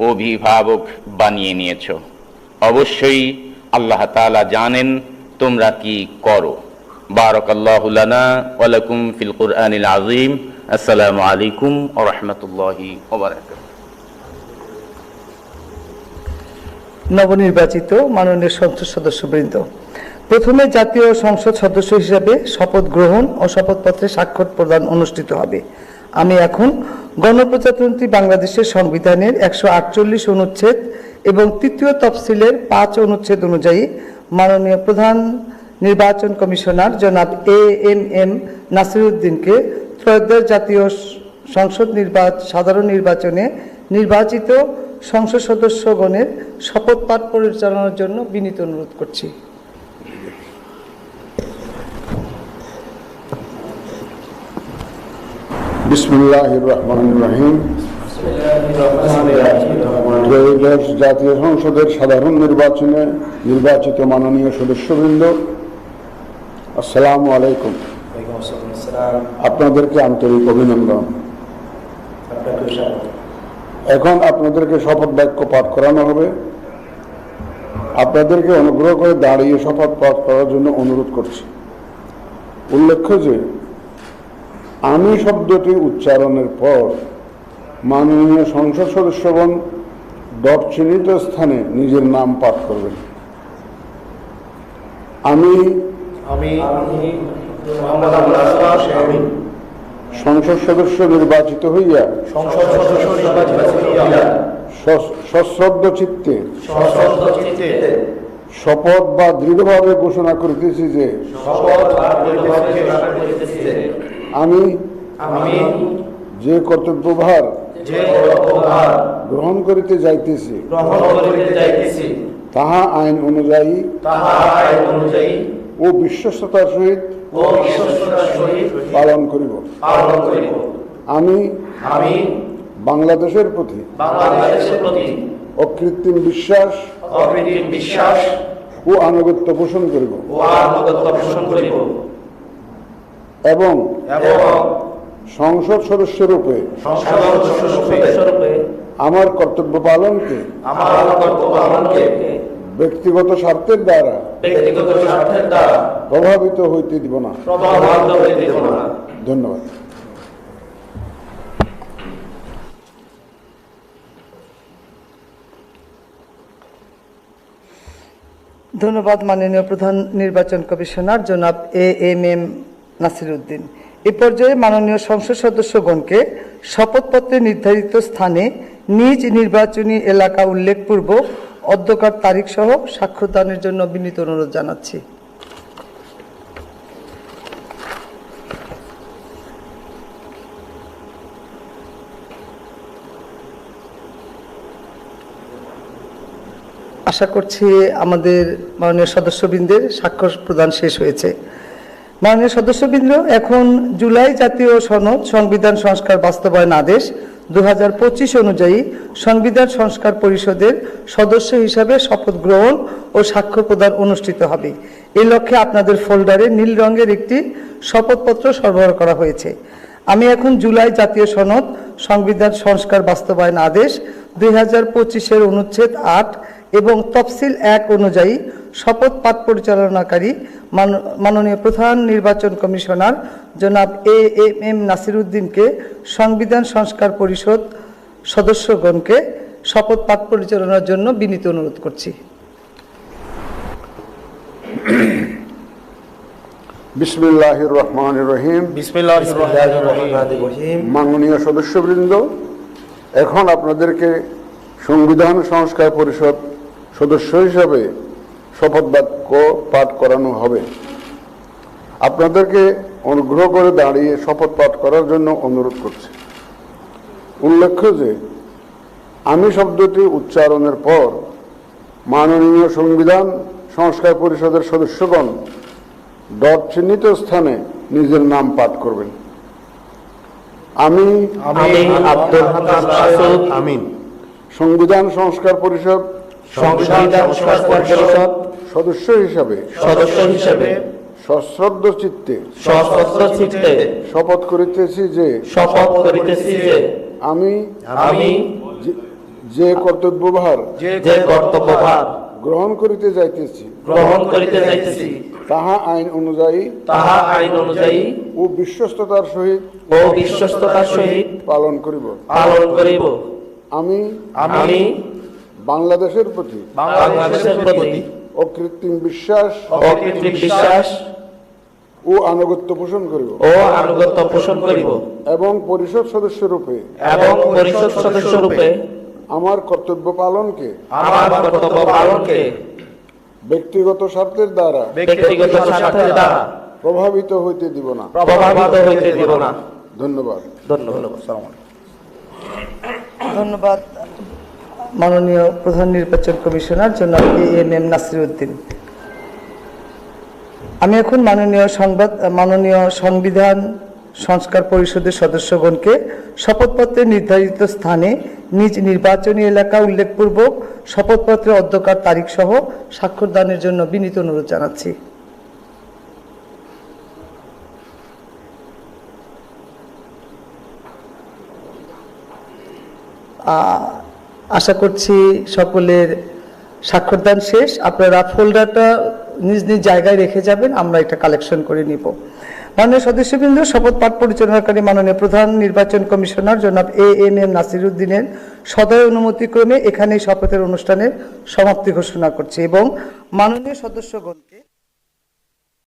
অভিভাবক বানিয়ে নিয়েছ। অবশ্যই আল্লাহ তাআলা জানেন তোমরা কি করো। বারাকাল্লাহু লানা ওয়া লাকুম ফিল কুরআনিল আযীম। আসসালামু আলাইকুম ওয়া রাহমাতুল্লাহি ওয়া বারাকাতুহু। নবনির্বাচিত মাননীয় সংসদ সদস্যবৃন্দ, প্রথমে জাতীয় সংসদ সদস্য হিসাবে শপথ গ্রহণ ও শপথপত্রে স্বাক্ষর প্রদান অনুষ্ঠিত হবে। আমি এখন গণপ্রজাতন্ত্রী বাংলাদেশের সংবিধানের 148 অনুচ্ছেদ এবং তৃতীয় তফসিলের 5 অনুচ্ছেদ অনুযায়ী মাননীয় প্রধান নির্বাচন কমিশনার জনাব এএমএম নাসিরউদ্দিনকে ত্রয়োদশ জাতীয় সংসদ সাধারণ নির্বাচনে নির্বাচিত সংসদ সদস্যগণের শপথ পাঠ পরিচালনার জন্য বিনীত অনুরোধ করছি। বিসমিল্লাহির রহমানির রহিম। ত্রয়োদশ জাতীয় সংসদের সাধারণ নির্বাচনে নির্বাচিত মাননীয় সদস্যবৃন্দ, আসসালামু আলাইকুম। আপনাদেরকে আন্তরিক অভিনন্দন। এখন আপনাদেরকে শপথ বাক্য পাঠ করানো হবে। আপনাদেরকে অনুগ্রহ করে দাঁড়িয়ে শপথ পাঠ করার জন্য অনুরোধ করছি। উল্লেখ্য যে আমি শব্দটি উচ্চারণের পর মাননীয় সংসদ সদস্যগণ ডট চিহ্নিত স্থানে নিজের নাম পাঠ করবেন। আমি সংসদ সদস্য নির্বাচিত হইয়া সশ্রদ্ধ চিত্তে শপথ বা দৃঢ়ভাবে ঘোষণা করিতেছি যে আমি যে কর্তব্যভার গ্রহণ করিতে যাইতেছি তাহা আইন অনুযায়ী ও বিশ্বস্ততার সহিত পালন করিব। আমি বাংলাদেশের প্রতি অকৃত্রিম বিশ্বাস ও আনুগত্য পোষণ করিব এবং সংসদ সদস্যরূপে আমার কর্তব্য পালনকে ব্যক্তিগত স্বার্থের দ্বারা প্রভাবিত হইতে দিব না। ধন্যবাদ। ধন্যবাদ মাননীয় প্রধান নির্বাচন কমিশনার জনাব এএমএম নাসিরউদ্দিন। এ পর্যায়ে মাননীয় সংসদ সদস্যগণকে শপথপত্রে নির্ধারিত স্থানে নিজ নির্বাচনী এলাকা উল্লেখপূর্বক অধ্যকার তারিখ সহ স্বাক্ষরদানের জন্য বিনীত অনুরোধ জানাচ্ছি। আশা করছি আমাদের মাননীয় সদস্যবৃন্দের স্বাক্ষর প্রদান শেষ হয়েছে। মাননীয় সদস্যবৃন্দ, এখন জুলাই জাতীয় সনদ সংবিধান সংস্কার বাস্তবায়ন আদেশ 2025 অনুযায়ী সংবিধান সংস্কার পরিষদের সদস্য হিসাবে শপথ গ্রহণ ও স্বাক্ষর প্রদান অনুষ্ঠিত হবে। এই লক্ষ্যে আপনাদের ফোল্ডারে নীল রঙের একটি শপথপত্র সরবরাহ করা হয়েছে। আমি এখন জুলাই জাতীয় সনদ সংবিধান সংস্কার বাস্তবায়ন আদেশ 2025-এর অনুচ্ছেদ 8 এবং তফসিল 1 অনুযায়ী শপথ পাঠ পরিচালনাকারী মাননীয় প্রধান নির্বাচন কমিশনার জনাব এএমএম নাসিরউদ্দিনকে সংবিধান সংস্কার পরিষদ সদস্যগণকে শপথ পাঠ পরিচালনার জন্য বিনীত অনুরোধ করছি। বিসমিল্লাহির রহমানির রহিম। মাননীয় সদস্যবৃন্দ, এখন আপনাদেরকে সংবিধান সংস্কার পরিষদ সদস্য হিসাবে শপথ বাক্য পাঠ করানো হবে। আপনাদেরকে অনুগ্রহ করে দাঁড়িয়ে শপথ পাঠ করার জন্য অনুরোধ করছি। উল্লেখ্য যে আমি শব্দটি উচ্চারণের পর মাননীয় সংবিধান সংস্কার পরিষদের সদস্যগণ ডট চিহ্নিত স্থানে নিজের নাম পাঠ করবেন। আমি আব্দুল হান্নান আমিন সংবিধান সংস্কার পরিষদ সদস্য হিসাবে সশ্রদ্ধ চিত্তে শপথ করিতেছি যে আমি যে কর্তব্যভার যে কর্তব্যভার গ্রহণ করিতে যাইতেছি গ্রহণ করিতে যাইতেছি তাহা আইন অনুযায়ী তাহা আইন অনুযায়ী ও বিশ্বস্ততার সহিত ও বিশ্বস্ততার সহিত পালন করিব। পালন করিব। আমি আমি বাংলাদেশের প্রতি বাংলাদেশের প্রতি অকৃত্রিম বিশ্বাস অকৃত্রিম বিশ্বাস ও আনুগত্য পোষণ করিব ও আনুগত্য পোষণ করিব এবং পরিষদ সদস্যরূপে এবং পরিষদ সদস্যরূপে আমার কর্তব্য পালনকে আমার কর্তব্য পালনকে ব্যক্তিগত স্বার্থের দ্বারা ব্যক্তিগত স্বার্থের দ্বারা প্রভাবিত হইতে দিব না। প্রভাবিত হইতে দিব না। ধন্যবাদ। ধন্যবাদ। ধন্যবাদ মাননীয় প্রধান নির্বাচন কমিশনার জনাব ANM নাসির উদ্দিন। আমি এখন মাননীয় সংবিধান সংস্কার পরিষদের সদস্যগণকে শপথপত্রে নির্ধারিত স্থানে নিজ নির্বাচনী এলাকা উল্লেখপূর্বক শপথপত্রের অধ্যকার তারিখ সহ স্বাক্ষর দানের জন্য বিনীত অনুরোধ জানাচ্ছি। আশা করছি সকলের স্বাক্ষরদান শেষ। আপনারা ফোল্ডারটা নিজ নিজ জায়গায় রেখে যাবেন, আমরা এটা কালেকশন করে নিব। মাননীয় সদস্যবৃন্দ, শপথ পাঠ পরিচালনাকারী মাননীয় প্রধান নির্বাচন কমিশনার জনাব ANM নাসির উদ্দিনের সদয় অনুমতিক্রমে এখানেই শপথের অনুষ্ঠানের সমাপ্তি ঘোষণা করছি এবং মাননীয় সদস্যগণকে